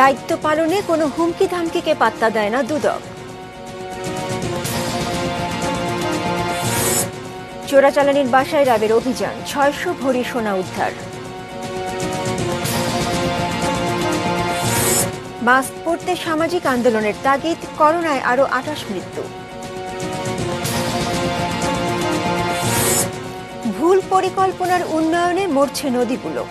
দায়িত্ব পালনে কোনো হুমকি ধামকিকে পাত্তা দেয় না দুদক। চোরাচালানির বাসায় র্যাবের অভিযান, ৬০০ ভরি সোনা উদ্ধার। মাস্ক পরতে সামাজিক আন্দোলনের তাগিদ, করোনায় আরও ২৮ মৃত্যু। ভুল পরিকল্পনার উন্নয়নে মরছে নদীগুলো।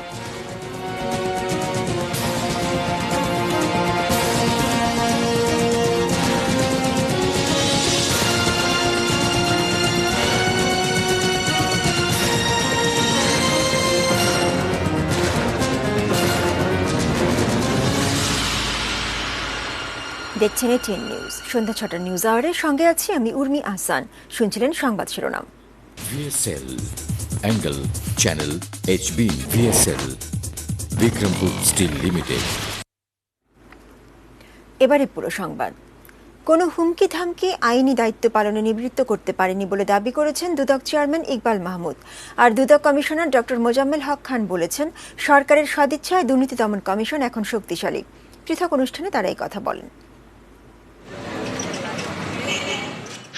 দেখছেন এটিএন নিউজ, সন্ধ্যা ৬টার নিউজ আওয়ারে সঙ্গে আছি আমি উর্মি আহসান। শুনছিলেন সংবাদ শিরোনাম। VSL, Angle, Channel, HB, VSL, Vikrampuর Steel Limited। এবারে পুরো সংবাদ। কোনো হুমকি ধামকি আইনি দায়িত্ব পালনে নিবৃত্ত করতে পারেনি বলে দাবি করেছেন দুদক চেয়ারম্যান ইকবাল মাহমুদ। আর দুদক কমিশনার ডক্টর মোজাম্মেল হক খান বলেছেন, সরকারের সদিচ্ছায় দুর্নীতি দমন কমিশন এখন শক্তিশালী। পৃথক অনুষ্ঠানে তারা এই কথা বলেন।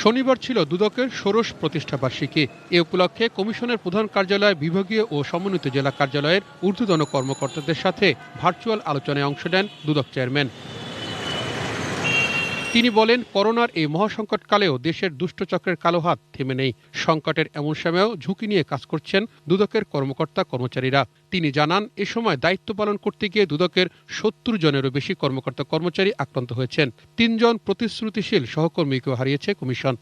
শনিবার ছিল দুদকের ষোড়শ প্রতিষ্ঠাবার্ষিকী। এ উপলক্ষে কমিশনের প্রধান কার্যালয়, বিভাগীয় ও সমন্বিত জেলা কার্যালয়ের ঊর্ধ্বতন কর্মকর্তাদের সাথে ভার্চুয়াল আলোচনায় অংশ নেন দুদক চেয়ারম্যান। তিনি বলেন, করোনার এই মহাসংকটকালেও দেশের দুষ্টচক্রের কালো হাত থেমে নেই। সংকটের এমন সময়েও ঝুঁকি নিয়ে কাজ করছেন দুদকের কর্মকর্তা কর্মচারীরা। তিনি জানান, এ সময় দায়িত্ব পালন করতে গিয়ে দুদকের ৭০ জনেরও বেশি কর্মকর্তা কর্মচারী আক্রান্ত হয়েছেন। ৩ জন প্রতিশ্রুতিশীল সহকর্মীকেও হারিয়েছে কমিশন।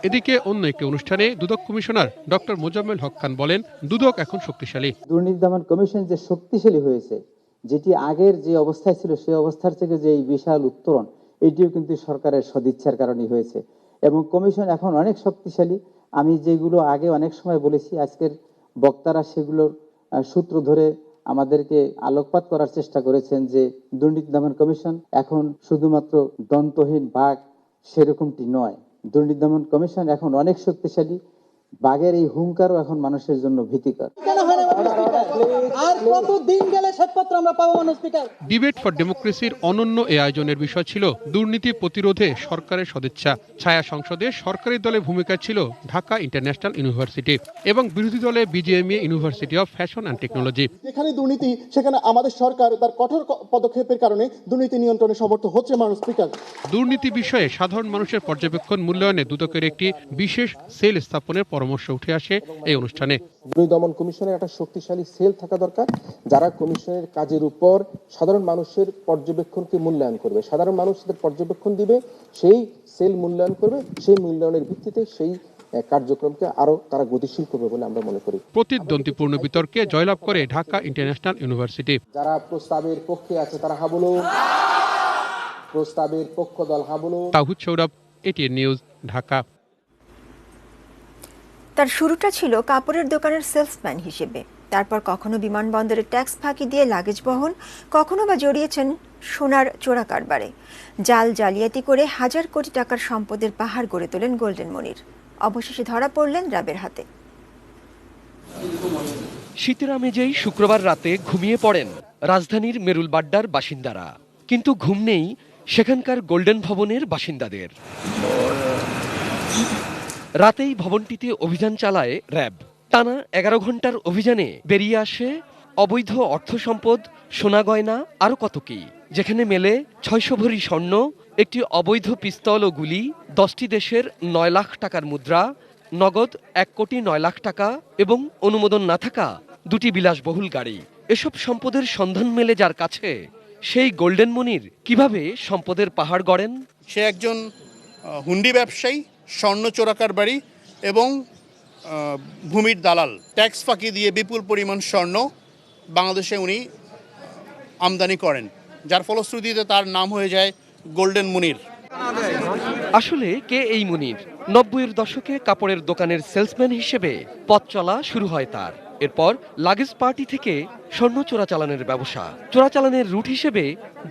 এদিকে অন্য একটি অনুষ্ঠানে দুদক কমিশনার ডক্টর মোজাম্মেল হক খান বলেন, দুদক এখন শক্তিশালী। দুর্নীতি দমন কমিশন যে শক্তিশালী হয়েছে, যেটি আগের যে অবস্থায় ছিল সেই অবস্থার থেকে যে এই বিশাল উত্তরণ, এটিও কিন্তু সরকারের সদিচ্ছার কারণে হয়েছে এবং কমিশন এখন অনেক শক্তিশালী। আমি যেগুলো আগে অনেক সময় বলেছি, আজকের বক্তারা সেগুলোর সূত্র ধরে আমাদেরকে আলোকপাত করার চেষ্টা করেছেন যে দুর্নীতি দমন কমিশন এখন শুধুমাত্র দন্তহীন বাঘ সেরকমটি নয়। দুর্নীতি দমন কমিশন এখন অনেক শক্তিশালী। বাঘের এই হুঙ্কারও এখন মানুষের জন্য ভীতিকর। ডিবেট ফর ডেমোক্রেসির অনন্য এ আয়োজনের বিষয় ছিল দুর্নীতি প্রতিরোধে সরকারের সদিচ্ছা। ছায়া সংসদে সরকারি দলে ভূমিকা ছিল ঢাকা ইন্টারন্যাশনাল ইউনিভার্সিটি এবং বিরোধী দলে BGMEA university of fashion and technology. যেখানে দুর্নীতি, সেখানে আমাদের সরকার তার কঠোর পদক্ষেপের কারণে দুর্নীতি নিয়ন্ত্রণে সমর্থ হচ্ছে। মাননীয় স্পিকার, দুর্নীতি বিষয়ে সাধারণ মানুষের পর্যবেক্ষণ মূল্যায়নে দুদকের একটি বিশেষ সেল স্থাপনের পরামর্শ উঠে আসে এই অনুষ্ঠানে। দুর্নীতি দমন কমিশনের একটা শক্তিশালী সেল থাকা দরকার, যারা কমিশনের কাজের উপর সাধারণ মানুষের পর্যবেক্ষণকে মূল্যায়ন করবে। সাধারণ মানুষ তাদের পর্যবেক্ষণ দিবে, সেই সেল মূল্যায়ন করবে, সেই মূল্যায়নের ভিত্তিতে সেই কার্যক্রমকে আরো তারা গতিশীল করবে বলে আমরা মনে করি। প্রতিদ্বন্দ্বীপূর্ণ বিতর্কে জয়লাভ করে ঢাকা ইন্টারন্যাশনাল ইউনিভার্সিটি। যারা প্রস্তাবের পক্ষে আছে তারা হা বলুন, প্রস্তাবের পক্ষ দল হা বলুন। তাহিদ সৌরভ, এটিএন নিউজ, ঢাকা। তার শুরুটা ছিল কাপড়ের দোকানের সেলসম্যান হিসেবে। তারপর কখনো বিমানবন্দরে ট্যাক্স ফাঁকি দিয়ে লাগেজ বহন, কখনো বা জড়িয়েছেন সোনার চোরা কারবারে। জাল জালিয়াতি করে হাজার কোটি টাকার সম্পদের পাহাড় গড়ে তোলেন গোল্ডেন মনির। অবশেষে ধরা পড়লেন র্যাবের হাতে। শীতের আমেজেই শুক্রবার রাতে ঘুমিয়ে পড়েন রাজধানীর মেরুলবাড্ডার বাসিন্দারা, কিন্তু ঘুম নেই সেখানকার গোল্ডেন ভবনের বাসিন্দাদের। রাতেই ভবনটিতে অভিযান চালায় র্যাব। টানা 11 ঘন্টার অভিযানে বেরিয়ে আসে অবৈধ অর্থ সম্পদ, সোনা গয়না, আরও কত কি, যেখানে মেলে ৬০০ ভরি স্বর্ণ, একটি অবৈধ পিস্তল ও গুলি, 10টি দেশের ৯ লাখ টাকার মুদ্রা, নগদ ১ কোটি ৯ লাখ টাকা এবং অনুমোদন না থাকা 2টি বিলাসবহুল গাড়ি। এসব সম্পদের সন্ধান মেলে যার কাছে, সেই গোল্ডেন মনির কিভাবে সম্পদের পাহাড় গড়েন। সে একজন হুন্ডি ব্যবসায়ী, স্বর্ণ চোরাকারবারি এবং ভূমির দালাল। ট্যাক্স ফাঁকি দিয়ে বিপুল পরিমাণ স্বর্ণ বাংলাদেশে উনি আমদানি করেন, যার ফলশ্রুতিতে তার নাম হয়ে যায় গোল্ডেন মুনির। আসলে কে এই মুনির? 90-এর দশকে কাপড়ের দোকানের সেলসম্যান হিসেবে পথ চলা শুরু হয় তার। এরপর লাগেজ পার্টি থেকে স্বর্ণ চোরাচালানের ব্যবসা। চোরাচালানের রুট হিসেবে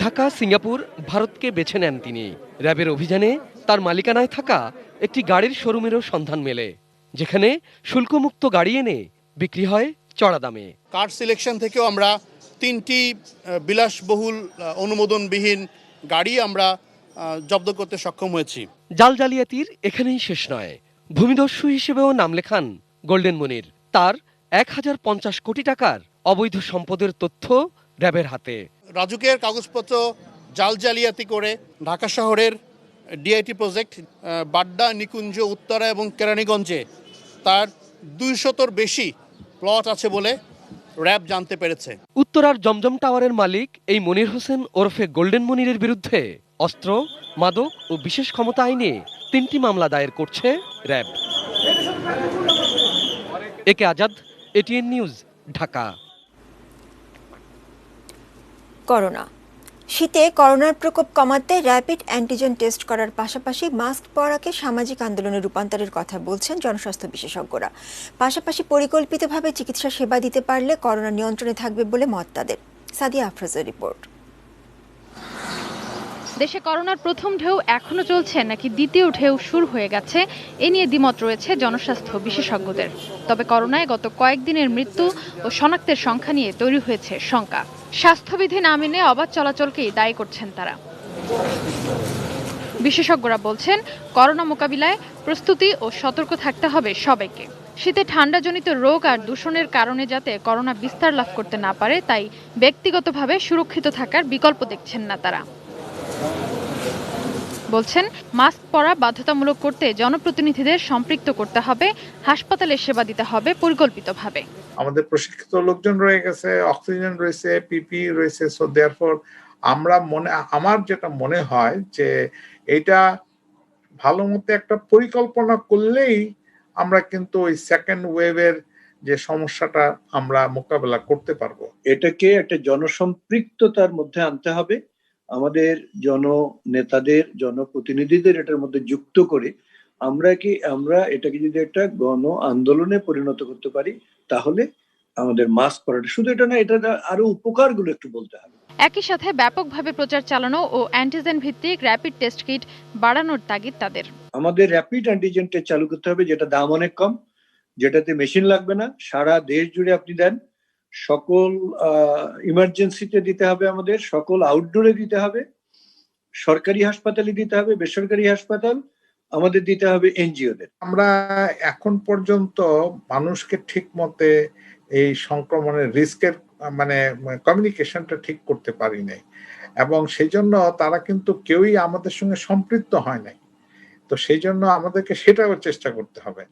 ঢাকা, সিঙ্গাপুর, ভারতকে বেছে নেন তিনি। র্যাবের অভিযানে তার মালিকানায় থাকা একটি গাড়ির শোরুমেরও সন্ধান মেলে, যেখানে শুল্কমুক্ত গাড়ি এনে বিক্রি হয় চড়া দামে। কার সিলেকশন থেকেও আমরা 3টি বিলাসবহুল অনুমোদনবিহীন গাড়ি আমরা জব্দ করতে সক্ষম হয়েছি। জাল জালিয়াতির এখানেই শেষ নয়। ভূমিদস্যু হিসেবেও নাম লেখান গোল্ডেন মনির। তার 1050 কোটি টাকার অবৈধ সম্পদের তথ্য র্যাবের হাতে। রাজুকের কাগজপত্র জাল জালিয়াতি করে ঢাকা শহরের ডিআইটি প্রজেক্ট বাড্ডা, নিকুঞ্জ, উত্তরা এবং কেরানীগঞ্জে তার 200-র বেশি প্লট আছে বলে র্যাব জানতে পেরেছে। উত্তরার জমজম টাওয়ারের মালিক এই মনির হোসেন ওরফে গোল্ডেন মনিরের বিরুদ্ধে অস্ত্র, মাদক ও বিশেষ ক্ষমতা আইনে 3টি মামলা দায়ের করছে র্যাব। একে Azad, ATN news, Dhaka. Corona শীতে করোনার প্রকোপ কমাতে র্যাপিড অ্যান্টিজেন টেস্ট করার পাশাপাশি মাস্ক পরাকে সামাজিক আন্দোলনে রূপান্তরের কথা বলছেন জনস্বাস্থ্য বিশেষজ্ঞরা। পাশাপাশি পরিকল্পিতভাবে চিকিৎসা সেবা দিতে পারলে করোনা নিয়ন্ত্রণে থাকবে বলে মত তাদের। সাদিয়া আফরোজের রিপোর্ট। দেশে করোনার প্রথম ঢেউ এখনো চলছে নাকি দ্বিতীয় ঢেউ শুরু হয়ে গেছে, এ নিয়ে দ্বিমত রয়েছে জনস্বাস্থ্য বিশেষজ্ঞদের। তবে করোনায় গত কয়েকদিনের মৃত্যু ও শনাক্তের সংখ্যা নিয়ে তৈরি হয়েছে শঙ্কা। স্বাস্থ্যবিধি না মেনে অবাধ চলাচলকেই দায়ী করছেন তারা। বিশেষজ্ঞরা বলছেন, করোনা মোকাবিলায় প্রস্তুতি ও সতর্ক থাকতে হবে সবাইকে। শীতে ঠান্ডাজনিত রোগ আর দূষণের কারণে যাতে করোনা বিস্তার লাভ করতে না পারে, তাই ব্যক্তিগতভাবে সুরক্ষিত থাকার বিকল্প দেখছেন না তারা। বলছেন, মাস্ক পরা বাধ্যতামূলক করতে জনপ্রতিনিধিদের সম্পৃক্ত করতে হবে, হাসপাতালে সেবা দিতে হবে পরিকল্পিতভাবে। আমাদের প্রশিক্ষিত লোকজন রয়ে গেছে, অক্সিজেন রয়েছে, পিপি রয়েছে। সো দেয়ারফর আমার যেটা মনে হয় যে এটা ভালো মতো একটা পরিকল্পনা করলেই আমরা কিন্তু ওই সেকেন্ড ওয়েভের যে সমস্যাটা আমরা মোকাবেলা করতে পারবো। এটাকে একটা জনসম্পৃক্ততার মধ্যে আনতে হবে। আমাদের জননেতাদের, জনপ্রতিনিধিদের এটার মধ্যে যুক্ত করে আমরা এটাকে যদি একটা গণ আন্দোলনে পরিণত করতে পারি, তাহলে আমাদের মাস্ক পরাটা শুধু এটা না, এটা আরো উপকারগুলো একটু বলতে হবে। একই সাথে ব্যাপকভাবে প্রচার চালানো ও অ্যান্টিজেন ভিত্তিক র্যাপিড টেস্ট কিট বাড়ানোর তাগিদ তাদের। আমাদের র্যাপিড অ্যান্টিজেন টেস্ট চালু করতে হবে, যেটা দাম অনেক কম, যেটাতে মেশিন লাগবে না, সারা দেশ জুড়ে আপনি দেন। সকল ইমার্জেন্সিতে দিতে হবে, আমাদের সকল আউটডোরে দিতে হবে, সরকারি হাসপাতালে দিতে হবে, বেসরকারি হাসপাতাল আমাদের দিতে হবে, এনজিওদের। আমরা এখন পর্যন্ত মানুষকে ঠিক মতে এই সংক্রমণের রিস্কের কমিউনিকেশনটা ঠিক করতে পারি নাই, এবং সেই জন্য তারা কিন্তু কেউই আমাদের সঙ্গে সম্পৃক্ত হয় নাই। তো সেই জন্য আমাদেরকে সেটাও চেষ্টা করতে হবে।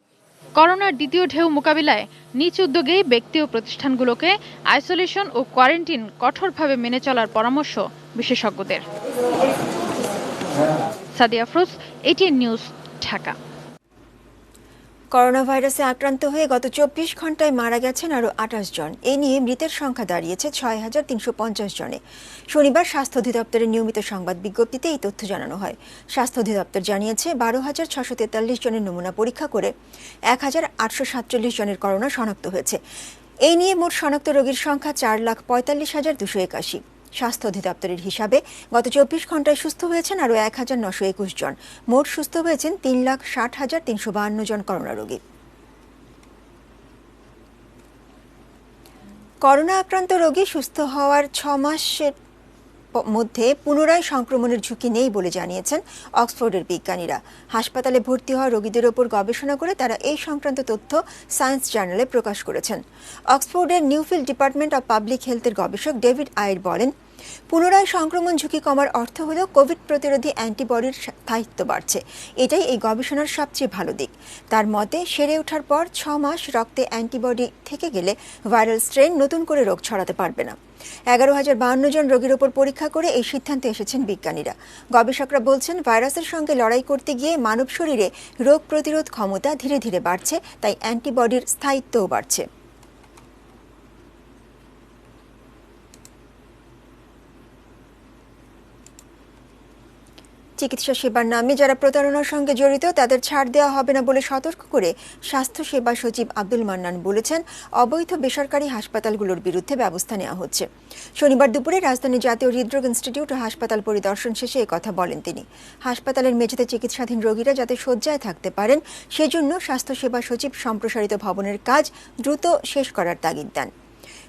করোনার দ্বিতীয় ঢেউ মোকাবিলায় নিজ উদ্যোগেই ব্যক্তি ও প্রতিষ্ঠানগুলোকে আইসোলেশন ও কোয়ারেন্টিন কঠোরভাবে মেনে চলার পরামর্শ বিশেষজ্ঞদের। Sadia Afroz, ATN news, Dhaka. Corona ভাইরাসে আক্রান্ত হয়ে গত 24 ঘন্টায় মারা গেছেন আরও 28 জন। এ নিয়ে মৃতের সংখ্যা দাঁড়িয়েছে 6350 জনে। শনিবার স্বাস্থ্য অধিদপ্তরের নিয়মিত সংবাদ বিজ্ঞপ্তিতে এই তথ্য জানানো হয়। স্বাস্থ্য অধিদপ্তর জানিয়েছে 12,643 জনের নমুনা পরীক্ষা করে 1,847 জনের করোনা শনাক্ত হয়েছে। এই নিয়ে মোট শনাক্ত রোগীর সংখ্যা 4,45,281। স্বাস্থ্য অধিদপ্তরের হিসাবে গত 24 ঘন্টায় সুস্থ হয়েছেন আরও 1,921 জন। মোট সুস্থ হয়েছেন 3,60,352 জন করোনা রোগী। করোনা আক্রান্ত রোগী সুস্থ হওয়ার 6 মাসের মধ্যে পুনরায় সংক্রমণের ঝুঁকি নেই বলে জানিয়েছেন অক্সফোর্ডের বিজ্ঞানীরা। হাসপাতালে ভর্তি হওয়া রোগীদের ওপর গবেষণা করে তারা এই সংক্রান্ত তথ্য সায়েন্স জার্নালে প্রকাশ করেছেন। অক্সফোর্ডের নিউফিল্ড ডিপার্টমেন্ট অব পাবলিক হেলথের গবেষক ডেভিড আয়ের বলেন, পুনরায় সংক্রমণ ঝুঁকি কমার অর্থ হল কোভিড প্রতিরোধী অ্যান্টিবডির স্থায়িত্ব বাড়ছে। এটাই এই গবেষণার সবচেয়ে ভালো দিক। তার মতে, সেরে ওঠার পর 6 মাস রক্তে অ্যান্টিবডি থেকে গেলে ভাইরাল স্ট্রেন নতুন করে রোগ ছড়াতে পারবে না। 11,052 জন রোগীর ওপর পরীক্ষা করে এই সিদ্ধান্তে এসেছেন বিজ্ঞানীরা। গবেষকরা বলছেন, ভাইরাসের সঙ্গে লড়াই করতে গিয়ে মানব শরীরে রোগ প্রতিরোধ ক্ষমতা ধীরে ধীরে বাড়ছে, তাই অ্যান্টিবডির স্থায়িত্বও বাড়ছে। চিকিৎসা সেবার নামে যারা প্রতারণার সঙ্গে জড়িত তাদের ছাড় দেওয়া হবে না বলে সতর্ক করে স্বাস্থ্য সেবা সচিব আব্দুল মান্নান বলেছেন, অবৈধ বেসরকারি হাসপাতালগুলোর বিরুদ্ধে ব্যবস্থা নেওয়া হচ্ছে। শনিবার দুপুরে রাজধানী জাতীয় হৃদরোগ ইনস্টিটিউট ও হাসপাতাল পরিদর্শন শেষে একথা বলেন তিনি। হাসপাতালের মেঝেতে চিকিৎসাধীন রোগীরা যাতে শয্যায় থাকতে পারেন সেজন্য স্বাস্থ্য সেবা সচিব সম্প্রসারিত ভবনের কাজ দ্রুত শেষ করার তাগিদ দেন।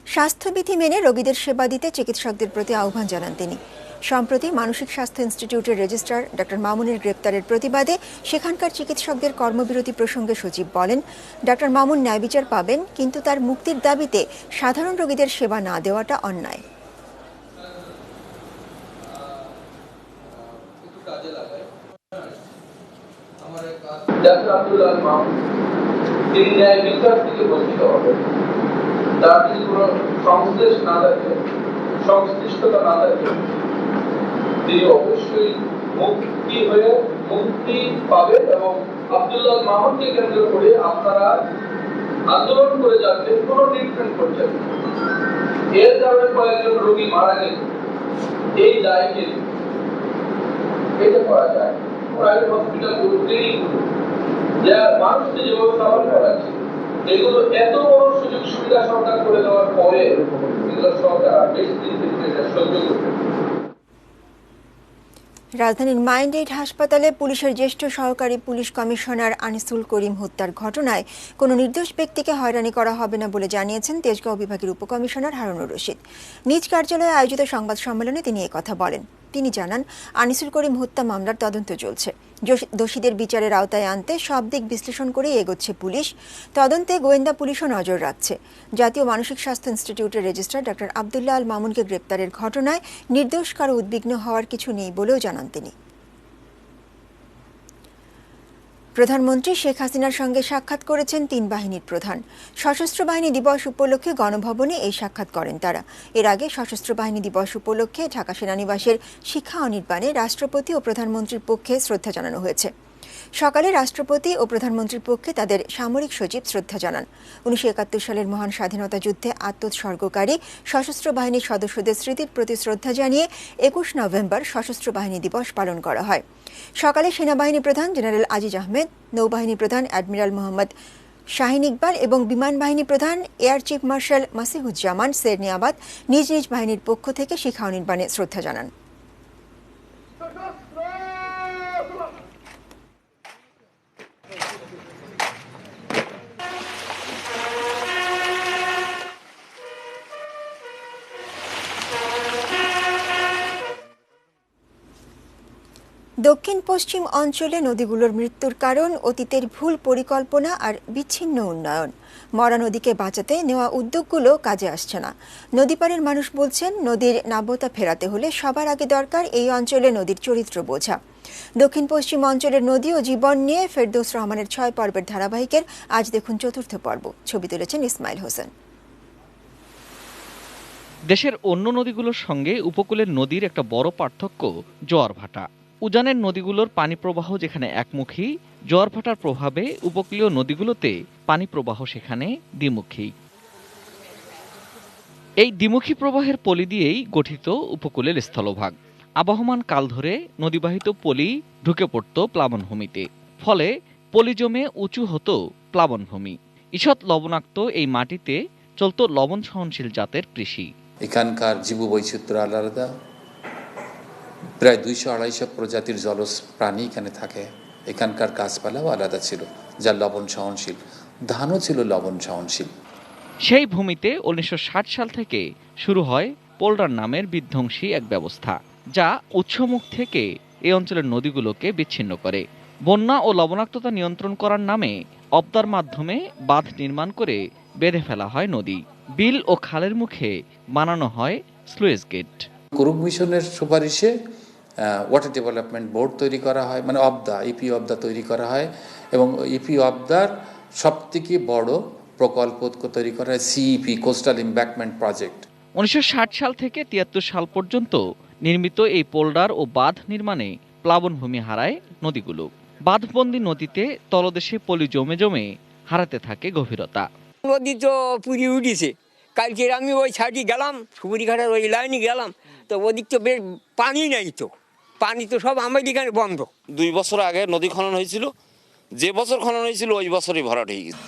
স্বাস্থ্যবিধি মেনে রোগীদের সেবা দিতে চিকিৎসকদের প্রতি আহ্বান জানান তিনি। সম্প্রতি মানসিক স্বাস্থ্য ইনস্টিটিউটের রেজিস্ট্রার ডক্টর মামুনের গ্রেপ্তারের প্রতিবাদে সেখানকার চিকিৎসকদের কর্মবিরতি প্রসঙ্গে সচিব বলেন, ডক্টর মামুন ন্যায় বিচার পাবেন, কিন্তু তার মুক্তির দাবিতে সাধারণ রোগীদের সেবা না দেওয়াটা অন্যায়। তিনি ন্যায় বিচার থেকে বঞ্চিত হবেন। তার যদি কোনো সংশ্লেষ না থাকে, সংশ্লিষ্টতা না থাকে, তিনি অবশ্যই মুক্তি পাবেন। এবং আব্দুল্লাহ মামুনকে কেন্দ্র করে আপনারা আন্দোলন করে যাচ্ছেন, কোন ট্রিটমেন্ট করছেন, এর কারণে কয়েকজন রোগী মারা গেছে, এই দায়কে এটা করা যায়। প্রাইভেট হসপিটাল গুলো, ক্লিনিক গুলো, যা মানুষকে যেভাবে সাফার করাচ্ছে, এগুলো এত বড় সুযোগ সুবিধা সরকার করে দেওয়ার পরে এগুলো সরকার বেশি দিন সহ্য করবে। রাজধানীর মাইন্ডএইড হাসপাতালে পুলিশের জ্যেষ্ঠ সহকারী পুলিশ কমিশনার আনিসুল করিম হত্যার ঘটনায় কোনো নির্দোষ ব্যক্তিকে হয়রানি করা হবে না বলে জানিয়েছেন তেজগাঁও বিভাগের উপকমিশনার হারুনুর রশিদ। নিজ কার্যালয়ে আয়োজিত সংবাদ সম্মেলনে তিনি একথা বলেন। তিনি জানান, আনিসুল করিম হত্যা মামলার তদন্ত চলছে। দোষীদের বিচারের আওতায় আনতে সব দিক বিশ্লেষণ করেই এগোচ্ছে পুলিশ। তদন্তে গোয়েন্দা পুলিশও নজর রাখছে। জাতীয় মানসিক স্বাস্থ্য ইনস্টিটিউটের রেজিস্ট্রার ডক্টর আব্দুল্লাহ আল মামুনকে গ্রেপ্তারের ঘটনায় নির্দোষ কারো উদ্বিগ্ন হওয়ার কিছু নেই বলেও জানান তিনি। প্রধানমন্ত্রী শেখ হাসিনার সঙ্গে সাক্ষাৎ করেছেন 3 বাহিনীর প্রধান। সশস্ত্র বাহিনী দিবস উপলক্ষে গণভবনে এই সাক্ষাৎ করেন তারা। এর আগে সশস্ত্র বাহিনী দিবস উপলক্ষে ঢাকা সেনানিবাসের শিখা অনির্বাণে রাষ্ট্রপতি ও প্রধানমন্ত্রীর পক্ষে শ্রদ্ধা জানানো হয়েছে। সকালে রাষ্ট্রপতি ও প্রধানমন্ত্রীর পক্ষে তাদের সামরিক সচিব শ্রদ্ধা জানান। 1971 সালের মহান স্বাধীনতা যুদ্ধে আত্মোৎসর্গকারী সশস্ত্র বাহিনীর সদস্যদের স্মৃতির প্রতি শ্রদ্ধা জানিয়ে 21 নভেম্বর সশস্ত্র বাহিনী দিবস পালন করা হয়। সকালে সেনাবাহিনী প্রধান জেনারেল আজিজ আহমেদ, নৌবাহিনী প্রধান অ্যাডমিরাল মোহাম্মদ শাহিন ইকবাল এবং বিমান বাহিনী প্রধান air chief marshal Masihuzzaman Serniabat নিজ নিজ বাহিনীর পক্ষ থেকে শিখা অনির্বাণে শ্রদ্ধা জানান। দক্ষিণ পশ্চিম অঞ্চলে নদীগুলোর মৃত্যুর কারণ অতীতের ভুল পরিকল্পনা আর বিচ্ছিন্ন উন্নয়ন। মরা নদীকে বাঁচাতে নেওয়া উদ্যোগগুলো কাজে আসছে না। নদীপাড়ের মানুষ বলছেন, নদীর নাব্যতা ফেরাতে হলে সবার আগে দরকার এই অঞ্চলে নদীর চরিত্র বোঝা। দক্ষিণ পশ্চিম অঞ্চলের নদী ও জীবন নিয়ে ফেরদৌস রহমানের 6 পর্বের ধারাবাহিকের আজ দেখুন 4র্থ পর্ব। ছবি তুলেছেন ইসমাইল হোসেন। দেশের অন্য নদীগুলোর সঙ্গে উপকূলের নদীর একটা বড় পার্থক্য জোয়ার ভাটা। উজানের নদীগুলোর পানি প্রবাহ যেখানে একমুখী, জোয়ার ভাটার প্রভাবে উপকূলীয় নদীগুলোতে পানি প্রবাহ সেখানে দ্বিমুখী। এই দ্বিমুখী প্রবাহের পলি দিয়েই গঠিত উপকূলের স্থলভাগ। আবহমান কাল ধরে নদীবাহিত পলি ঢুকে পড়ত প্লাবনভূমিতে, ফলে পলি জমে উঁচু হতো প্লাবনভূমি। ঈষৎ লবণাক্ত এই মাটিতে চলত লবণ সহনশীল জাতের কৃষি। এখানকার জীববৈচিত্র্য আলাদা, প্রায় 200-250 প্রজাতির জলজ প্রাণী এখানে থাকে। এখানকার গাছপালাও আলাদা ছিল, যা লবণ সহনশীল। ধানও ছিল লবণ সহনশীল। সেই ভূমিতে 1960 সাল থেকে শুরু হয় পোল্ডার নামের বিধ্বংসী এক ব্যবস্থা, যা উৎসমুখ থেকে এই অঞ্চলের নদীগুলোকে বিচ্ছিন্ন করে। বন্যা ও লবণাক্ততা নিয়ন্ত্রণ করার নামে অবদার মাধ্যমে বাঁধ নির্মাণ করে বেঁধে ফেলা হয় নদী। বিল ও খালের মুখে বানানো হয় স্লুইস গেট। কুরুক মিশনের সুপারিশে ওয়াটার ডেভেলপমেন্ট বোর্ড তৈরি করা হয়, মানে অবদা, ইপি অবদা তৈরি করা হয়, এবং ইপি অবদার সবথেকে বড় প্রকল্প তৈরি করা হয় সিইপি, কোস্টাল ইম্প্যাক্টমেন্ট প্রজেক্ট। 1960 সাল থেকে 73 সাল পর্যন্ত নির্মিত এই পোল্ডার ও বাঁধ নির্মাণে প্লাবনভূমি হারায় নদীগুলো। বাঁধবন্দি নদীতে তলদেশে পলি জমে জমে হারাতে থাকে গভীরতা। নদী তো পুরি উঠেছে। কালকে আমি ওই সাইডে গেলাম, সুপুরিঘাটের ওই লাইনে গেলাম, তো ওদিক তো বেশ পানি নাই, তো পানি তো সব আমার এখানে বন্ধ। 2 বছর আগে নদী খনন হয়েছিল, যে বছর খনন হয়েছিল ওই বছরই ভরাট হয়ে গেছে।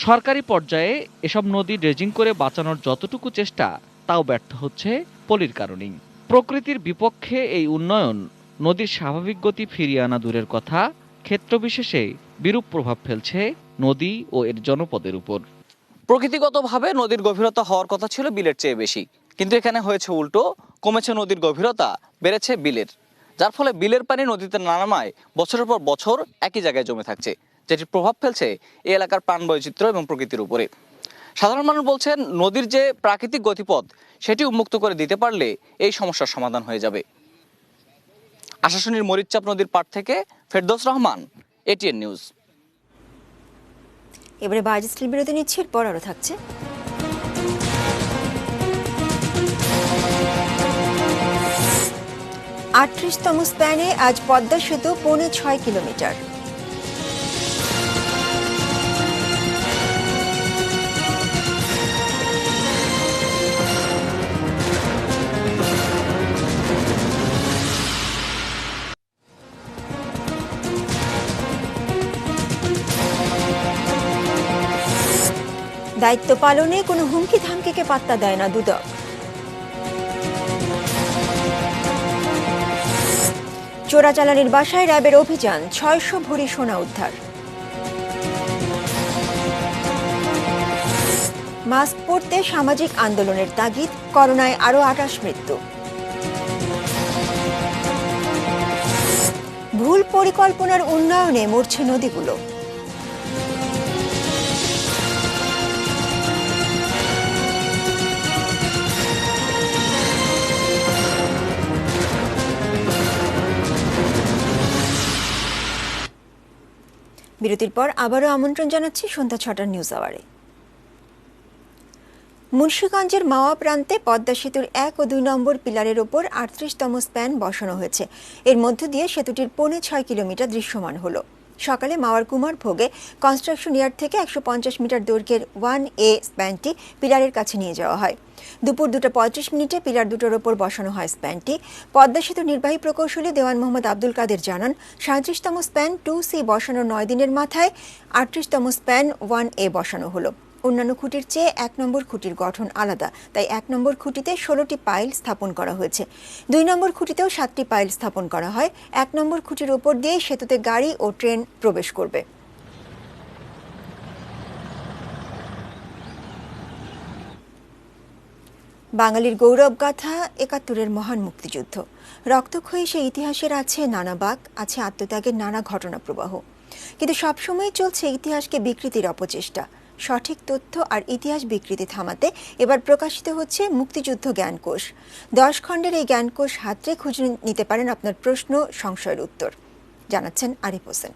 সরকারি পর্যায়ে এসব নদী ড্রেজিং করে বাঁচানোর যতটুকু চেষ্টা, তাও ব্যর্থ হচ্ছে পলির কারণেই। প্রকৃতির বিপক্ষে এই উন্নয়ন নদীর স্বাভাবিক গতি ফিরিয়ে আনা দূরের কথা, ক্ষেত্রবিশেষে বিরূপ প্রভাব ফেলছে নদী ও এর জনপদের উপর। প্রকৃতিগতভাবে নদীর গভীরতা হওয়ার কথা ছিল বিলের চেয়ে বেশি, কিন্তু এখানে হয়েছে উল্টো, কমেছে নদীর গভীরতা, বেড়েছে বিলের, যার ফলে বিলের পানি নদীতে না নামায় বছরের পর বছর একই জায়গায় জমে থাকছে, যেটির প্রভাব ফেলছে এই এলাকার প্রাণবৈচিত্র্য এবং প্রকৃতির উপরে। সাধারণ মানুষ বলছেন, নদীর যে প্রাকৃতিক গতিপথ সেটি উন্মুক্ত করে দিতে পারলে এই সমস্যার সমাধান হয়ে যাবে। আশাশুনির মরিচচাপ নদীর পাড় থেকে ফেরদৌস রহমান, এটিএন নিউজ। এবারে বাজেট বিরতি নিচ্ছে, এরপর আরও থাকছে। আটত্রিশতম স্প্যানে আজ পদ্মা সেতু 6.25 কিলোমিটার। দায়িত্ব পালনে কোনো হুমকি ধামকিকে পাত্তা দেয় না দুদক। চোরাচালানির বাসায় র্যাবের অভিযান, 600 ভরি সোনা উদ্ধার। মাস্ক পরতে সামাজিক আন্দোলনের তাগিদ, করোনায় আরও 28 মৃত্যু। ভুল পরিকল্পনার উন্নয়নে মরছে নদীগুলো। বিরতির পর আবারও আমন্ত্রণ জানাচ্ছি সন্ধ্যা 6টার নিউজ আওয়ারে। মুন্সিগঞ্জের মাওয়া প্রান্তে পদ্মা সেতুর 1 ও 2 নম্বর পিলারের ওপর 38তম স্প্যান বসানো হয়েছে। এর মধ্য দিয়ে সেতুটির 6.25 কিলোমিটার দৃশ্যমান হলো। সকালে মাওয়ার কুমারভোগে কনস্ট্রাকশন ইয়ার্ড থেকে 150 মিটার দৈর্ঘ্যের 1A স্প্যানটি পিলারের কাছে নিয়ে যাওয়া হয়। দুপুর 2:35 পিলার দুটোর ওপর বসানো হয় স্প্যানটি। পদ্মা সেতুর নির্বাহী প্রকৌশলী দেওয়ান মোহাম্মদ আব্দুল কাদের জানান, 37তম স্প্যান 2C বসানোর 9 দিনের মাথায় 38তম স্প্যান 1A বসানো হলো। অন্যান্য খুঁটির চেয়ে 1 নম্বর খুঁটির গঠন আলাদা, তাই 1 নম্বর খুঁটিতে 16টি পাইল স্থাপন করা হয়েছে। 2 নম্বর খুঁটিতেও 7টি পাইল স্থাপন করা হয়। 1 নম্বর খুঁটির ওপর দিয়ে সেতুতে গাড়ি ও ট্রেন প্রবেশ করবে। বাঙালির গৌরব গাথা 71-এর মহান মুক্তিযুদ্ধ। রক্তক্ষয়ী সেই ইতিহাসের আছে নানা বাঁক, আছে আত্মত্যাগের নানা ঘটনা প্রবাহ। কিন্তু সবসময় চলছে ইতিহাসকে বিকৃতির অপচেষ্টা। সঠিক তথ্য আর ইতিহাস বিকৃতি থামাতে এবার প্রকাশিত হচ্ছে মুক্তিযুদ্ধ জ্ঞানকোষ। 10 খণ্ডের এই জ্ঞানকোষ হাতে খুঁজে নিতে পারেন আপনার প্রশ্ন, সংশয়ের উত্তর। জানাচ্ছেন আরিফ হোসেন।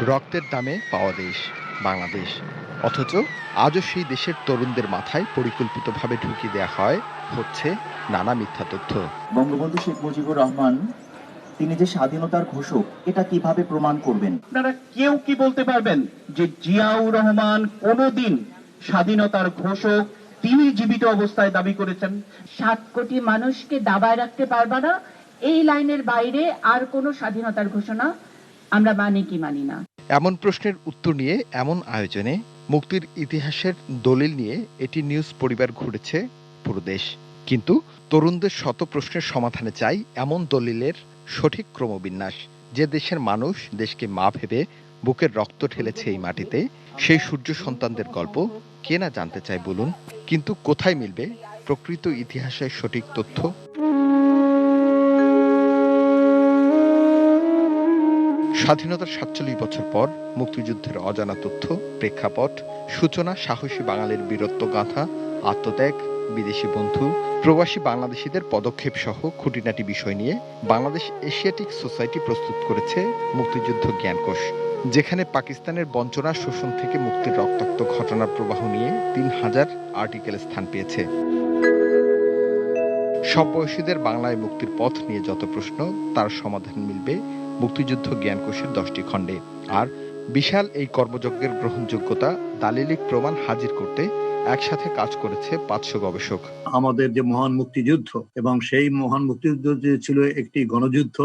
রক্তের দামে পাওয়া দেশ বাংলাদেশ, অথচ আজও সেই দেশের তরুণদের মাথায় পরিকল্পিতভাবে ঢুকিয়ে দেওয়া হচ্ছে নানা মিথ্যা তথ্য। বঙ্গবন্ধু শেখ মুজিবুর রহমান তিনি যে স্বাধীনতার ঘোষক, এটা কিভাবে প্রমাণ করবেন? আপনারা কেউ কি বলতে পারবেন যে জিয়াউর রহমান কোনোদিন স্বাধীনতার ঘোষক তিনি জীবিত অবস্থায় দাবি করেছেন? 7 কোটি মানুষকে দাবায় রাখতে পারবা না, এই লাইনের বাইরে আর কোনো স্বাধীনতার ঘোষণা আমরা মানি কি মানি না? এমন প্রশ্নের উত্তর নিয়ে এমন আয়োজনে মুক্তির ইতিহাসের দলিল নিয়ে এটি নিউজ পরিবার ঘুরেছে পুরো দেশ। কিন্তু তরুণদের শত প্রশ্নের সমাধানে চাই এমন দলিলের সঠিক ক্রমবিন্যাস। যে দেশের মানুষ দেশকে মা ভেবে বুকের রক্ত ঢেলেছে এই মাটিতে, সেই সূর্য সন্তানদের গল্প কে না জানতে চায় বলুন। কিন্তু কোথায় মিলবে প্রকৃত ইতিহাসের সঠিক তথ্য? স্বাধীনতার 47 বছর পর মুক্তিযুদ্ধের অজানা তথ্য, প্রেক্ষাপট, সূচনা, সাহসী বাঙালির বীরত্ব গাথা, আত্মত্যাগ, বিদেশি বন্ধু, প্রবাসী বাংলাদেশিদের পদক্ষেপ সহ খুঁটিনাটি বিষয় নিয়ে বাংলাদেশ এশিয়াটিক সোসাইটি প্রস্তুত করেছে মুক্তিযুদ্ধ জ্ঞানকোষ, যেখানে পাকিস্তানের বঞ্চনা, শোষণ থেকে মুক্তির রক্তাক্ত ঘটনার প্রবাহ নিয়ে 3000 আর্টিকেল স্থান পেয়েছে। সব বয়সীদের বাংলায় মুক্তির পথ নিয়ে যত প্রশ্ন, তার সমাধান মিলবে মুক্তিযুদ্ধ জ্ঞানকোষের 10টি খণ্ডে। আর বিশাল এই কর্মযজ্ঞের গ্রহণযোগ্যতা, দালিলিক প্রমাণ হাজির করতে একসাথে কাজ করেছে 500 গবেষক। আমাদের যে মহান মুক্তিযুদ্ধ, এবং সেই মহান মুক্তিযুদ্ধ যে ছিল একটি গণযুদ্ধ,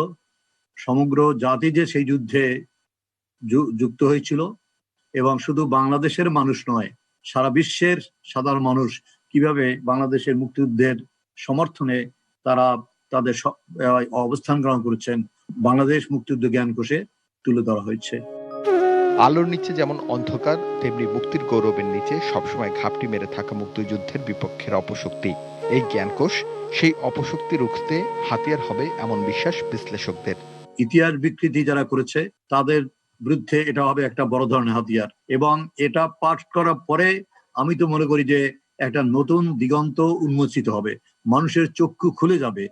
সমগ্র জাতি যে সেই যুদ্ধে যুক্ত হয়েছিল, এবং শুধু বাংলাদেশের মানুষ নয়, সারা বিশ্বের সাধারণ মানুষ কিভাবে বাংলাদেশের মুক্তিযুদ্ধের সমর্থনে তারা তাদের অবস্থান গ্রহণ করেছেন বাংলাদেশ মুক্তিযুদ্ধ জ্ঞান কোষে তুলে ধরা হয়েছে। আলোর নিচে যেমন অন্ধকার, তেমনি মুক্তির গৌরবের নিচে সবসময় ঘাপটি মেরে থাকা মুক্তিযুদ্ধের বিপক্ষের অপশক্তি। এই জ্ঞানকোষ সেই অপশক্তি রুখতে হাতিয়ার হবে এমন বিশ্বাস বিশ্লেষকদের। ইতিহাস বিকৃতি যারা করেছে তাদের বিরুদ্ধে এটা হবে একটা বড় ধরনের হাতিয়ার, এবং এটা পাঠ করার পরে আমি তো মনে করি যে একটা নতুন দিগন্ত উন্মোচিত হবে, মানুষের চক্ষু খুলে যাবে।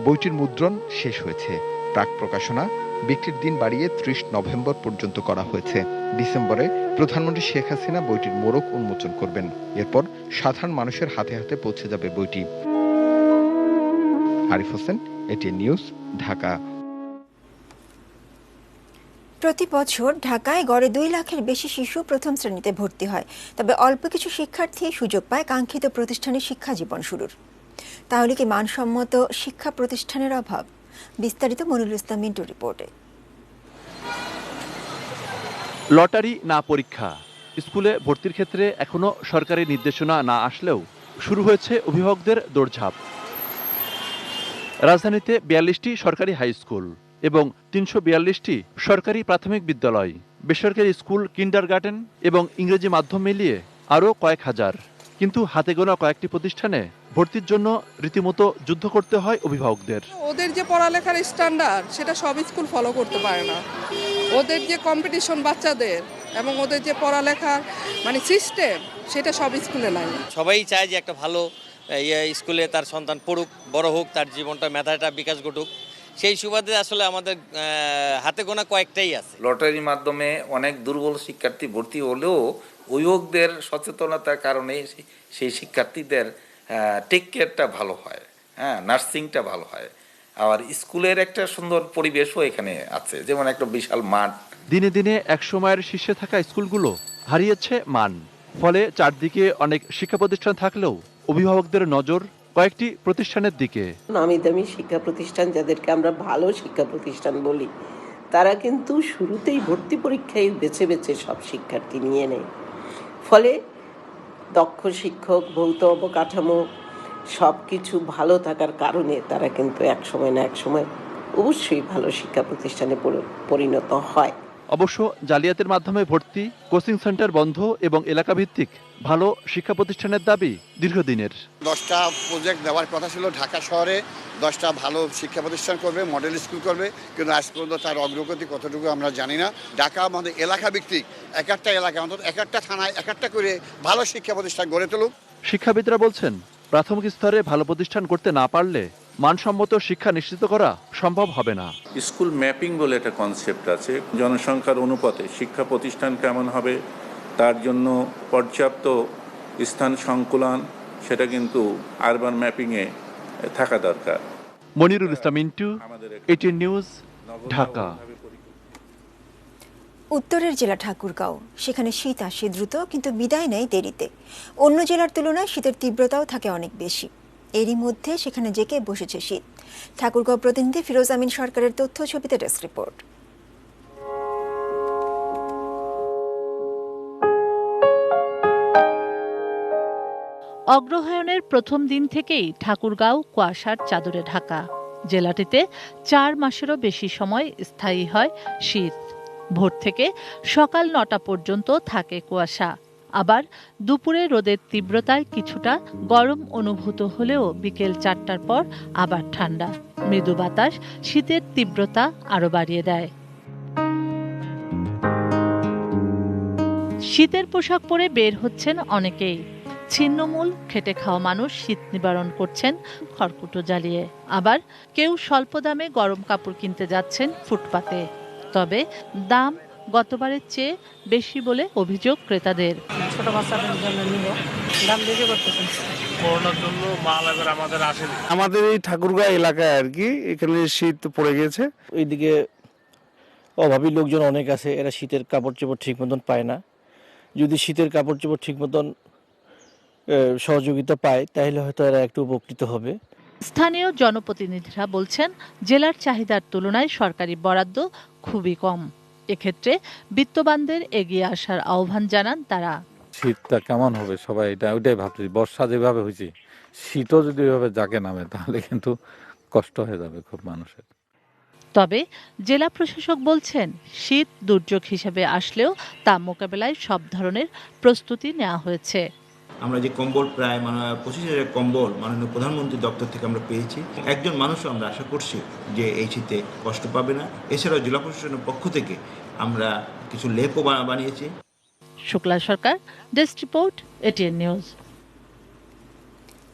বইটির মুদ্রণ শেষ হয়েছে, প্রাক প্রকাশনা বিক্রির দিন বাড়িয়ে 30 নভেম্বর পর্যন্ত করা হয়েছে। ডিসেম্বরে প্রধানমন্ত্রী শেখ হাসিনা বইটির মোড়ক উন্মোচন করবেন। এরপর সাধারণ মানুষের হাতে হাতে পৌঁছে যাবে বইটি। Arif Hossain, ATN news, Dhaka. প্রতি বছর ঢাকায় গড়ে 2 লাখের বেশি শিশু প্রথম শ্রেণীতে ভর্তি হয়, তবে অল্প কিছু শিক্ষার্থী সুযোগ পায় কাঙ্ক্ষিত প্রতিষ্ঠানে শিক্ষা জীবন শুরুর। তাহলে কি মানসম্মত শিক্ষা প্রতিষ্ঠানের অভাব? বিস্তারিত মনিরুল ইসলাম মিন্টুর রিপোর্টে। লটারি না পরীক্ষা, স্কুলে ভর্তির ক্ষেত্রে এখনো সরকারি নির্দেশনা না আসলেও শুরু হয়েছে অভিভাবকদের দৌড়ঝাঁপ। রাজধানীতে 42টি সরকারি হাই স্কুল এবং 342টি সরকারি প্রাথমিক বিদ্যালয়, বেসরকারি স্কুল, কিন্ডারগার্টেন এবং ইংরেজি মাধ্যম মিলিয়ে আরও কয়েক হাজার। কিন্তু হাতে গোনা কয়েকটি প্রতিষ্ঠানে ভর্তির জন্য রীতিমতো যুদ্ধ করতে হয় অভিভাবকদের। ওদের যে পড়ালেখার স্ট্যান্ডার্ড সেটা সব স্কুল ফলো করতে পারে না। ওদের যে কম্পিটিশন বাচ্চাদের এবং ওদের যে পড়ালেখার সিস্টেম সেটা সব স্কুলে নাই। সবাই চায় যে একটা ভালো স্কুলে তার সন্তান পড়ুক, বড় হোক, তার জীবনটা মেধাটা বিকাশ ঘটুক। সেই সুবাদে আসলে আমাদের হাতে গোনা কয়েকটাই আছে। লটারির মাধ্যমে অনেক দুর্বল শিক্ষার্থী ভর্তি হলেও অভিভাবকদের সচেতনতার কারণে সেই শিক্ষার্থীদের টেক কেয়ারটা ভালো হয়, নার্সিংটা ভালো হয়। আর স্কুলের একটা সুন্দর পরিবেশও এখানে আছে, যেমন একটা বিশাল মাঠ। দিনে দিনে 100 মায়ের শীর্ষে থাকা স্কুলগুলো হারিয়েছে মান। ফলে চারদিকে অনেক শিক্ষা প্রতিষ্ঠান থাকলেও অভিভাবকদের নজর কয়েকটি প্রতিষ্ঠানের দিকে। নামি দামি শিক্ষা প্রতিষ্ঠান, যাদেরকে আমরা ভালো শিক্ষা প্রতিষ্ঠান বলি, তারা কিন্তু শুরুতেই ভর্তি পরীক্ষায় বেছে বেছে সব শিক্ষার্থী নিয়ে নেয়। ফলে দক্ষ শিক্ষক, ভৌত অবকাঠামো সব কিছু ভালো থাকার কারণে তারা কিন্তু এক সময় না এক সময় অবশ্যই ভালো শিক্ষা প্রতিষ্ঠানে পরিণত হয়। অবশ্য জালিয়াতের মাধ্যমে ভর্তি, কোচিং সেন্টার বন্ধ এবং এলাকাভিত্তিক ভালো শিক্ষা প্রতিষ্ঠানের দাবি দীর্ঘদিনের। 10টা প্রজেক্ট দেওয়ার কথা ছিল ঢাকা শহরে, 10টা ভালো শিক্ষা প্রতিষ্ঠান করবে, মডেল স্কুল করবে, কিন্তু আজ পর্যন্ত তার অগ্রগতি কতটুকু আমরা জানি না। ঢাকা আমাদের এলাকা ভিত্তিক এক একটা এলাকা, অন্তত এক একটা থানায় এক একটা করে ভালো শিক্ষা প্রতিষ্ঠান গড়ে তুলুক। শিক্ষাবিদরা বলছেন, প্রাথমিক স্তরে ভালো প্রতিষ্ঠান করতে না পারলে মানসম্মত শিক্ষা নিশ্চিত করা সম্ভব হবে না। স্কুল ম্যাপিং বলে একটা কনসেপ্ট আছে, জনসংখ্যার অনুপাতে শিক্ষা প্রতিষ্ঠান কেমন হবে তার জন্য পর্যাপ্ত স্থান সংকুলন, সেটা কিন্তু আরবান ম্যাপিংয়ে থাকা দরকার। Monirul Islam Mintu, ATN news, Dhaka. উত্তরের জেলা ঠাকুরগাঁও, সেখানে শীত আসে দ্রুত কিন্তু বিদায় নেয় দেরিতে। অন্য জেলার তুলনায় শীতের তীব্রতাও থাকে অনেক বেশি। এরই মধ্যে সেখানে জেঁকে বসেছে শীত। ঠাকুরগাঁও প্রতিনিধি ফিরোজ আমিন সরকারের তথ্য ছবিতে ডেস্ক রিপোর্ট। অগ্রহায়ণের প্রথম দিন থেকেই ঠাকুরগাঁও কুয়াশার চাদরে ঢাকা। জেলাটিতে 4 মাসেরও বেশি সময় স্থায়ী হয় শীত। ভোর থেকে সকাল 9টা পর্যন্ত থাকে কুয়াশা। আবার দুপুরে রোদের তীব্রতায় কিছুটা গরম অনুভূত হলেও বিকেল 4টার পর আবার ঠান্ডা। মৃদু বাতাস শীতের তীব্রতা আরো বাড়িয়ে দেয়। শীতের পোশাক পরে বের হচ্ছেন অনেকেই। ছিন্নমূল খেটে খাওয়া মানুষ শীত নিবারণ করছেন খড়কুটো জ্বালিয়ে। আবার কেউ স্বল্প দামে গরম কাপড় কিনতে যাচ্ছেন ফুটপাতে। তবে দাম গতবারের চেয়ে বেশি বলে অভিযোগ ক্রেতাদের। ছোট বাচ্চাদের জন্য নিব, দাম বেশি করতেছেন। করোনার জন্য মাল এবার আমাদের আসেনি। আমাদের এই ঠাকুরগাঁও এলাকায় আর কি, এখানে শীত পড়ে গেছে। ওইদিকে অভাবী লোকজন অনেক আছে, এরা শীতের কাপড় চোপড় ঠিক মতন পায় না। যদি শীতের কাপড় চোপড় ঠিক মতন সহযোগিতা পায় তাহলে হয়তো এরা একটু উপকৃত হবে। স্থানীয় জনপ্রতিনিধিরা বলছেন, জেলার চাহিদার তুলনায় সরকারি বরাদ্দ খুবই কম। এক্ষেত্রে বিত্তবানদের এগিয়ে আসার আহ্বান জানান তারা। শীতটা কেমন হবে সবাই ওইটাই ভাবছি। বর্ষা যেভাবে হয়েছে, শীতও যদি ওইভাবে জাকে নামে তাহলে কিন্তু কষ্ট হয়ে যাবে খুব মানুষের। তবে জেলা প্রশাসক বলছেন, শীত দুর্যোগ হিসেবে আসলেও তা মোকাবেলায় সব ধরনের প্রস্তুতি নেওয়া হয়েছে। আমরা যে কম্বল প্রায় 25,000 কম্বল মাননীয় প্রধানমন্ত্রী দপ্তর থেকে আমরা পেয়েছি। একজন মানুষও আমরা আশা করছি যে এই শীতে কষ্ট পাবে না। এছাড়াও জেলা প্রশাসনের পক্ষ থেকে আমরা কিছু লেপও বানিয়েছি। Shukla Sarkar, desk report, ATN news.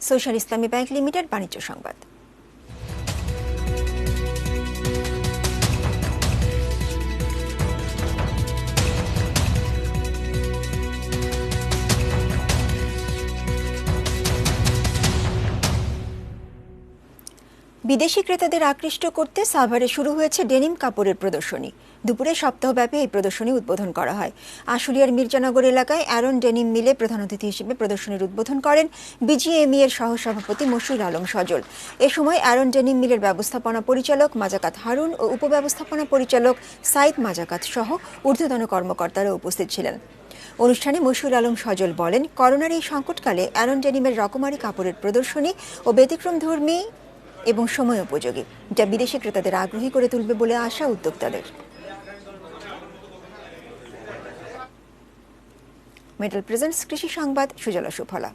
Social Islami bank limited বাণিজ্য সংবাদ। বিদেশি ক্রেতাদের আকৃষ্ট করতে সাভারে শুরু হয়েছে ডেনিম কাপড়ের প্রদর্শনী। দুপুরে সপ্তাহব্যাপী এই প্রদর্শনী উদ্বোধন করা হয়। আশুলিয়ার মির্জানগর এলাকায় অ্যারন ডেনিম মিলে প্রধান অতিথি হিসেবে প্রদর্শনীর উদ্বোধন করেন বিজিএমই এর সহসভাপতি মশিউর আলম সজল। এ সময় অ্যারন ডেনিম মিলের ব্যবস্থাপনা পরিচালক মাজাকাত হারুন ও উপব্যবস্থাপনা পরিচালক সাইদ মাজাকাত সহ ঊর্ধ্বতন কর্মকর্তারা উপস্থিত ছিলেন। অনুষ্ঠানে মশিউর আলম সজল বলেন, করোনার এই সংকটকালে অ্যারন ডেনিমের রকমারি কাপড়ের প্রদর্শনী ও ব্যতিক্রমধর্মী এবং সময় উপযোগী, যা বিদেশি ক্রেতাদের আগ্রহী করে তুলবে বলে আশা উদ্যোক্তাদের। মেটাল প্রেজেন্টস কৃষি সংবাদ, সুজলা সুফলা।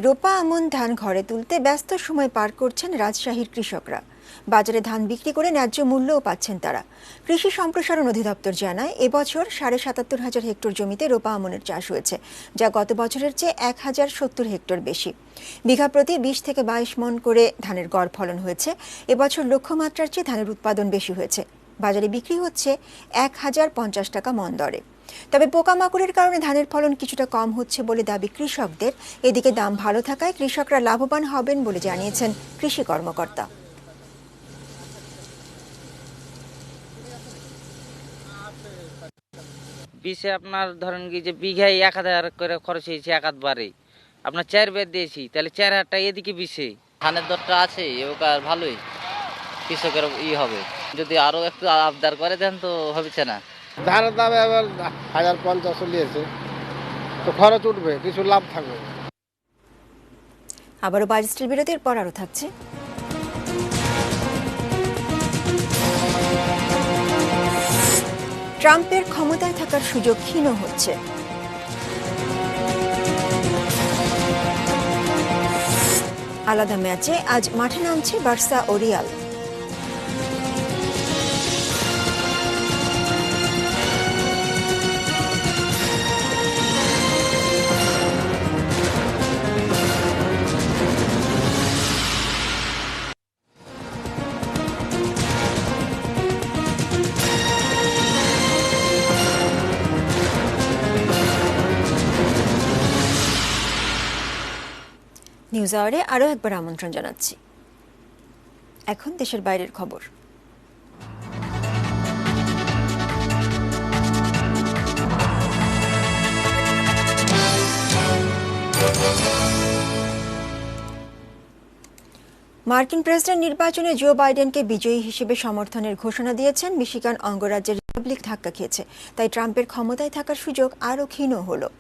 রোপা আমন ধান ঘরে তুলতে ব্যস্ত সময় পার করছেন রাজশাহীর কৃষকরা। বাজারে ধান বিক্রি করে ন্যায্য মূল্যও পাচ্ছেন তারা। কৃষি সম্প্রসারণ অধিদপ্তর জানায়, এবছর 77,500 হেক্টর জমিতে রোপা আমনের চাষ হয়েছে, যা গত বছরের চেয়ে 1070 হেক্টর বেশি। বিঘা প্রতি 20 থেকে 22 মণ করে ধানের গড় ফলন হয়েছে। এবছর লক্ষ্যমাত্রার চেয়ে ধানের উৎপাদন বেশি হয়েছে। বাজারে বিক্রি হচ্ছে 1050 টাকা মণ দরে। তবে পোকামাকড়ের কারণে ধানের ফলন কিছুটা কম হচ্ছে বলে দাবি কৃষকদের। এদিকে দাম ভালো থাকায় কৃষকরা লাভবান হবেন বলে জানিয়েছেন কৃষি কর্মকর্তা। বিষে আপনার ধরেন কি যে বিঘায় 1000 করে খরচ হয়েছে একাধবারে, আপনার 4 বেদ দিয়েছি, তাহলে 4000 টাকা এদিকে বিষে। ধানের দরটা আছে এবার ভালোই, কৃষকের হবে। যদি আরো একটু আবদার করে দেন তো হচ্ছে না। ধানের দাম এবার 1050 চলিয়েছে, তো খরচ উঠবে, কিছু লাভ থাকবে। আবারও বাজেটের বিরতির পর আরও থাকছে। ট্রাম্পের ক্ষমতায় থাকার সুযোগ ক্ষীণ হচ্ছে। আলাদা ম্যাচে আজ মাঠে নামছে বার্সা ও রিয়াল। নিউজ আওয়ারে আরও একবার আমন্ত্রণ জানাচ্ছি। এখন দেশের বাইরের খবর। মার্কিন প্রেসিডেন্ট নির্বাচনে জো বাইডেনকে বিজয়ী হিসেবে সমর্থনের ঘোষণা দিয়েছেন মিশিগান অঙ্গরাজ্যের রিপাবলিক ধাক্কা খেয়েছে, তাই ট্রাম্পের ক্ষমতায় থাকার সুযোগ আরও ক্ষীণ হলো।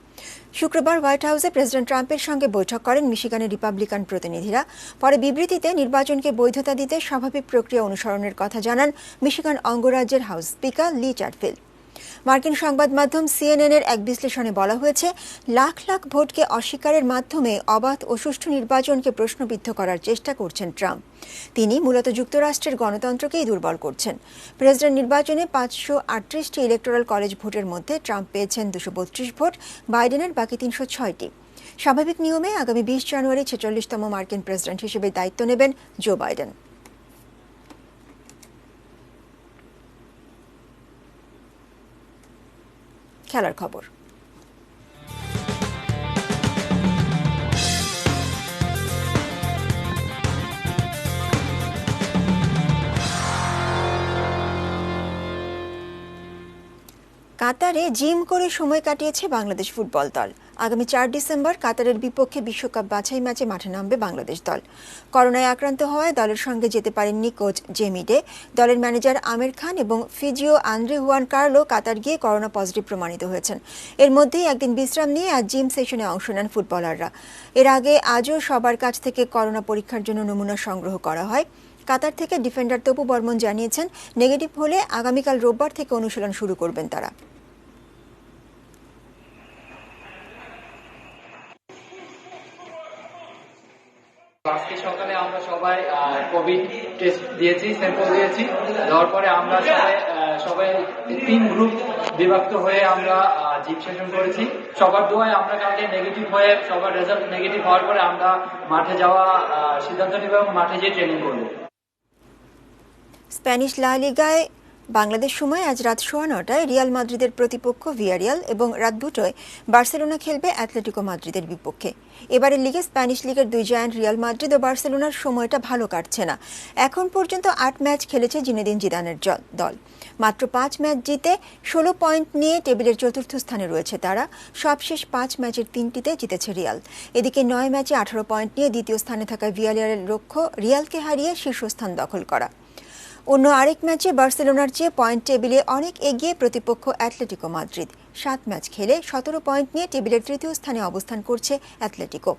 শুক্রবার হোয়াইট হাউসে প্রেসিডেন্ট ট্রাম্পের সঙ্গে বৈঠক করেন মিশিগানের রিপাবলিকান প্রতিনিধিরা। পরে বিবৃতিতে নির্বাচনকে বৈধতা দিতে স্বাভাবিক প্রক্রিয়া অনুসরণের কথা জানান মিশিগান অঙ্গরাজ্যের হাউস স্পিকার লি চ্যাটফিল্ড। মার্কিন সংবাদ মাধ্যম সিএনএন-এর এক বিশ্লেষণে বলা হয়েছে, লাখ লাখ ভোটকে অস্বীকারের মাধ্যমে অবাধ ও সুষ্ঠু নির্বাচনকে প্রশ্নবিদ্ধ করার চেষ্টা করছেন ট্রাম্প। তিনি মূলত যুক্তরাষ্ট্রের গণতন্ত্রকেই দুর্বল করছেন। প্রেসিডেন্ট নির্বাচনে 538টি ইলেকটোরাল কলেজ ভোটের মধ্যে ট্রাম্প পেয়েছেন 232 ভোট, বাইডেনের বাকি 306টি। স্বাভাবিক নিয়মে আগামী 20 জানুয়ারি 46তম মার্কিন প্রেসিডেন্ট হিসেবে দায়িত্ব নেবেন জো বাইডেন। খেলার খবর। কাতারে জিম করে সময় কাটিয়েছে বাংলাদেশ ফুটবল দল। আগামী 4 ডিসেম্বর কাতারের বিপক্ষে বিশ্বকাপ বাছাই ম্যাচে মাঠে নামবে বাংলাদেশ দল। করোনায় আক্রান্ত হওয়ায় দলের সঙ্গে যেতে পারেননি কোচ জেমি ডে। দলের ম্যানেজার আমির খান এবং ফিজিও আন্দ্রে হুয়ান কার্লো কাতার গিয়ে করোনা পজিটিভ প্রমাণিত হয়েছেন। এর মধ্যেই একদিন বিশ্রাম নিয়ে আজ জিম সেশনে অংশ নেন ফুটবলাররা। এর আগে আজও সবার কাছ থেকে করোনা পরীক্ষার জন্য নমুনা সংগ্রহ করা হয়। কাতার থেকে ডিফেন্ডার তপু বর্মন জানিয়েছেন, নেগেটিভ হলে আগামীকাল রোববার থেকে অনুশীলন শুরু করবেন তারা। আজকে সকালে আমরা সবাই কোভিড টেস্ট দিয়েছি, স্যাম্পল দিয়েছি। দেওয়ার পরে আমরা সবাই 3 গ্রুপ বিভক্ত হয়ে আমরা জিম সেশন করেছি। সবার দোয়ায় আমরা কালকে নেগেটিভ হয়ে, সবার রেজাল্ট নেগেটিভ হওয়ার পরে আমরা মাঠে যাওয়া সিদ্ধান্ত নিব এবং মাঠে গিয়ে ট্রেনিং করব। স্প্যানিশ লা লিগায় বাংলাদেশ সময় আজ রাত 9:15টায় রিয়াল মাদ্রিদের প্রতিপক্ষ ভিয়ারিয়াল এবং রাত 2টায় বার্সেলোনা খেলবে অ্যাটলেটিকো মাদ্রিদের বিপক্ষে। এবারের লিগে স্প্যানিশ লিগের 2 জায়ান্ট রিয়াল মাদ্রিদ ও বার্সেলোনার সময়টা ভালো কাটছে না। এখন পর্যন্ত 8 ম্যাচ খেলেছে জিনেদিন জিদানের দল। মাত্র 5 ম্যাচ জিতে 16 পয়েন্ট নিয়ে টেবিলের 4র্থ স্থানে রয়েছে তারা। সবশেষ 5 ম্যাচের 3টিতে জিতেছে রিয়াল। এদিকে 9 ম্যাচে 18 পয়েন্ট নিয়ে দ্বিতীয় স্থানে থাকা ভিয়ারিয়ালের লক্ষ্য রিয়ালকে হারিয়ে শীর্ষস্থান দখল করা। অন্য আরেক ম্যাচে বার্সেলোনার চেয়ে পয়েন্ট টেবিলে অনেক এগিয়ে প্রতিপক্ষ অ্যাটলেটিকো মাদ্রিদ। 7 ম্যাচ খেলে 17 পয়েন্ট নিয়ে টেবিলের 3য় স্থানে অবস্থান করছে অ্যাটলেটিকো।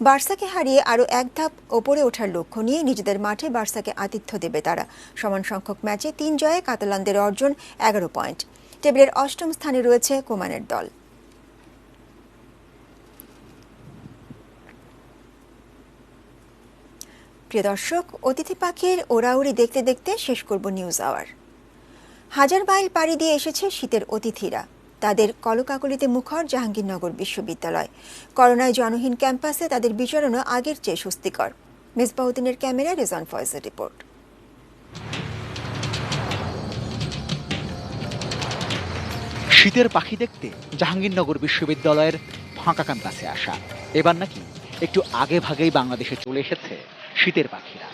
বার্সাকে হারিয়ে আরও 1 ধাপ ওপরে ওঠার লক্ষ্য নিয়ে নিজেদের মাঠে বার্সাকে আতিথ্য দেবে তারা। সমান সংখ্যক ম্যাচে 3 জয়ে কাতালানদের অর্জন 11 পয়েন্ট। টেবিলের 8ম স্থানে রয়েছে কোমানের দল। প্রিয় দর্শক, অতিথি পাখির ওড়াউড়ি দেখতে দেখতে শেষ করব নিউজ আওয়ার। 1000 মাইল পাড়ি দিয়ে এসেছে শীতের অতিথিরা। তাদের কলকাকলিতে মুখর জাহাঙ্গীরনগর বিশ্ববিদ্যালয়। করোনায় জনহীন ক্যাম্পাসে তাদের বিচরণও আগের চেয়ে স্বস্তিকর। মেজবাউদ্দিনের ক্যামেরায় রেজান ফয়েজের রিপোর্ট। শীতের পাখি দেখতে জাহাঙ্গীরনগর বিশ্ববিদ্যালয়ের ফাঁকা ক্যাম্পাসে আসা। এবার নাকি একটু আগে ভাগেই বাংলাদেশে চলে এসেছে শীতের পাখিরা।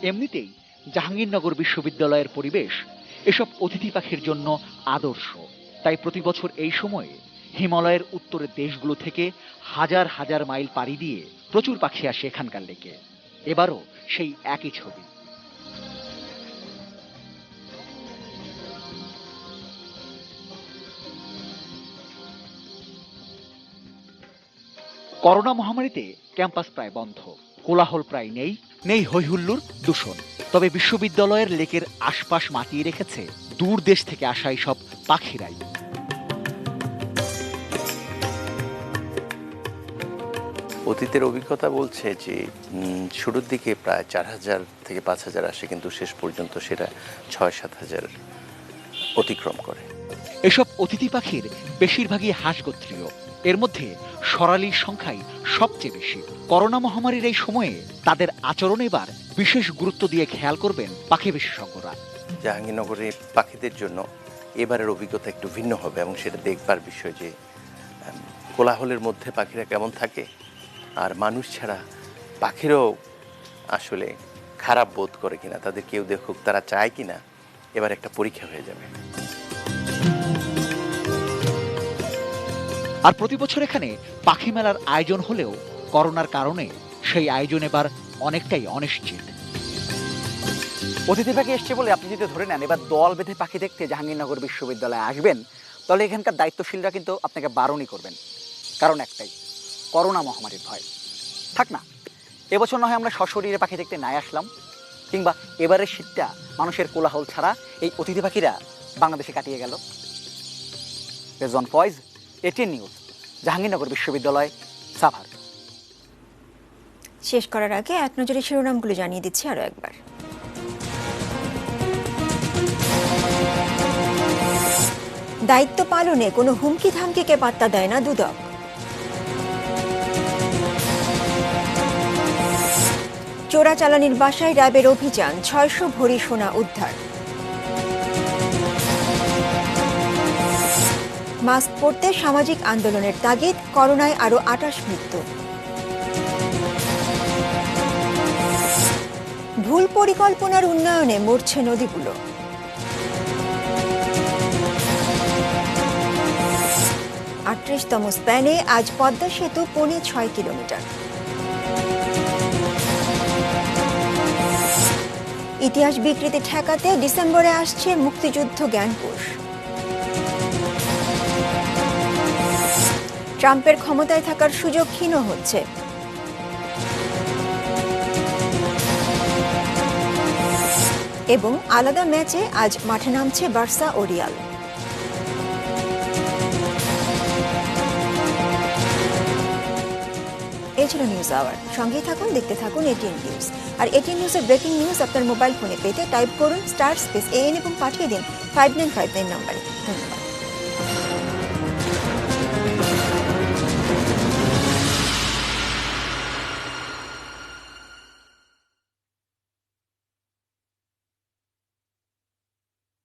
এমনিতেই জাহাঙ্গীরনগর বিশ্ববিদ্যালয়ের পরিবেশ এসব অতিথি পাখির জন্য আদর্শ। তাই প্রতি বছর এই সময়ে হিমালয়ের উত্তরের দেশগুলো থেকে হাজার হাজার মাইল পাড়ি দিয়ে প্রচুর পাখি আসে এখানকার লেকে। এবারও সেই একই ছবি। করোনা মহামারীতে ক্যাম্পাস প্রায় বন্ধ, কোলাহল প্রায় নেই, নেই হৈহুল্লোর, দূষণ। তবে বিশ্ববিদ্যালয়ের লেকের আশপাশ মাতিয়ে রেখেছে দূর দেশ থেকে আসা সব পাখিরাই। অতীতের অভিজ্ঞতা বলছে যে শুরুর দিকে প্রায় 4000 থেকে 5000 আসে, কিন্তু শেষ পর্যন্ত সেটা 6-7 অতিক্রম করে। এসব অতিথি পাখির বেশিরভাগই হাঁসগোত্রীয়। এর মধ্যে সরালির সংখ্যাই সবচেয়ে বেশি। করোনা মহামারীর এই সময়ে তাদের আচরণ এবার বিশেষ গুরুত্ব দিয়ে খেয়াল করবেন পাখি বিশেষজ্ঞরা। জাহাঙ্গীরনগরে পাখিদের জন্য এবারের অভিজ্ঞতা একটু ভিন্ন হবে এবং সেটা দেখবার বিষয় যে কোলাহলের মধ্যে পাখিরা কেমন থাকে, আর মানুষ ছাড়া পাখিরাও আসলে খারাপ বোধ করে কিনা, তাদের কেউ দেখুক, তারা চায় কিনা, এবার একটা পরীক্ষা হয়ে যাবে। আর প্রতি বছর এখানে পাখি মেলার আয়োজন হলেও করোনার কারণে সেই আয়োজন এবার অনেকটাই অনিশ্চিত। অতিথি পাখি এসছে বলে আপনি যদি ধরে নেন এবার দল বেঁধে পাখি দেখতে জাহাঙ্গীরনগর বিশ্ববিদ্যালয়ে আসবেন, তাহলে এখানকার দায়িত্বশীলরা কিন্তু আপনাকে বারণই করবেন। কারণ একটাই, করোনা মহামারীর ভয়। থাক না, এবছর না হয় আমরা সশরীরে পাখি দেখতে নাই আসলাম, কিংবা এবারের শীতটা মানুষের কোলাহল ছাড়া এই অতিথি পাখিরা বাংলাদেশে কাটিয়ে গেল। রেজন ফয়েজ, এটিএন নিউজ, জাহাঙ্গীরনগর বিশ্ববিদ্যালয়, সাভার। শেষ করার আগে এক নজরে শিরোনামগুলো জানিয়ে দিচ্ছি আরো একবার। দায়িত্ব পালনে কোনো হুমকি ধামকিকে পাত্তা দেয় না দুদক। চোরাচালানির বাসায় র্যাবের অভিযান, 600 ভরি সোনা উদ্ধার। মাস্ক পরতে সামাজিক আন্দোলনের তাগিদ, করোনায় আরও 28 মৃত্যু। ভুল পরিকল্পনার উন্নয়নে মরছে নদীগুলো। তম স্প্যানে আজ পদ্মা সেতু 6.25 কিলোমিটার। ইতিহাস বিকৃতি ঠেকাতে ডিসেম্বরে আসছে মুক্তিযুদ্ধ জ্ঞানকোষ। ট্রাম্পের ক্ষমতায় থাকার সুযোগ ক্ষীণ হচ্ছে। এবং আলাদা ম্যাচে আজ মাঠে নামছে বার্সা ও রিয়াল। এই ছিল নিউজ আওয়ার। সঙ্গেই থাকুন, দেখতে থাকুন এটিএন নিউজ। আর এটিএন নিউজের ব্রেকিং নিউজ আপনার মোবাইল ফোনে পেতে টাইপ করুন *AN এবং পাঠিয়ে দিন 5959 নম্বরে। ধন্যবাদ।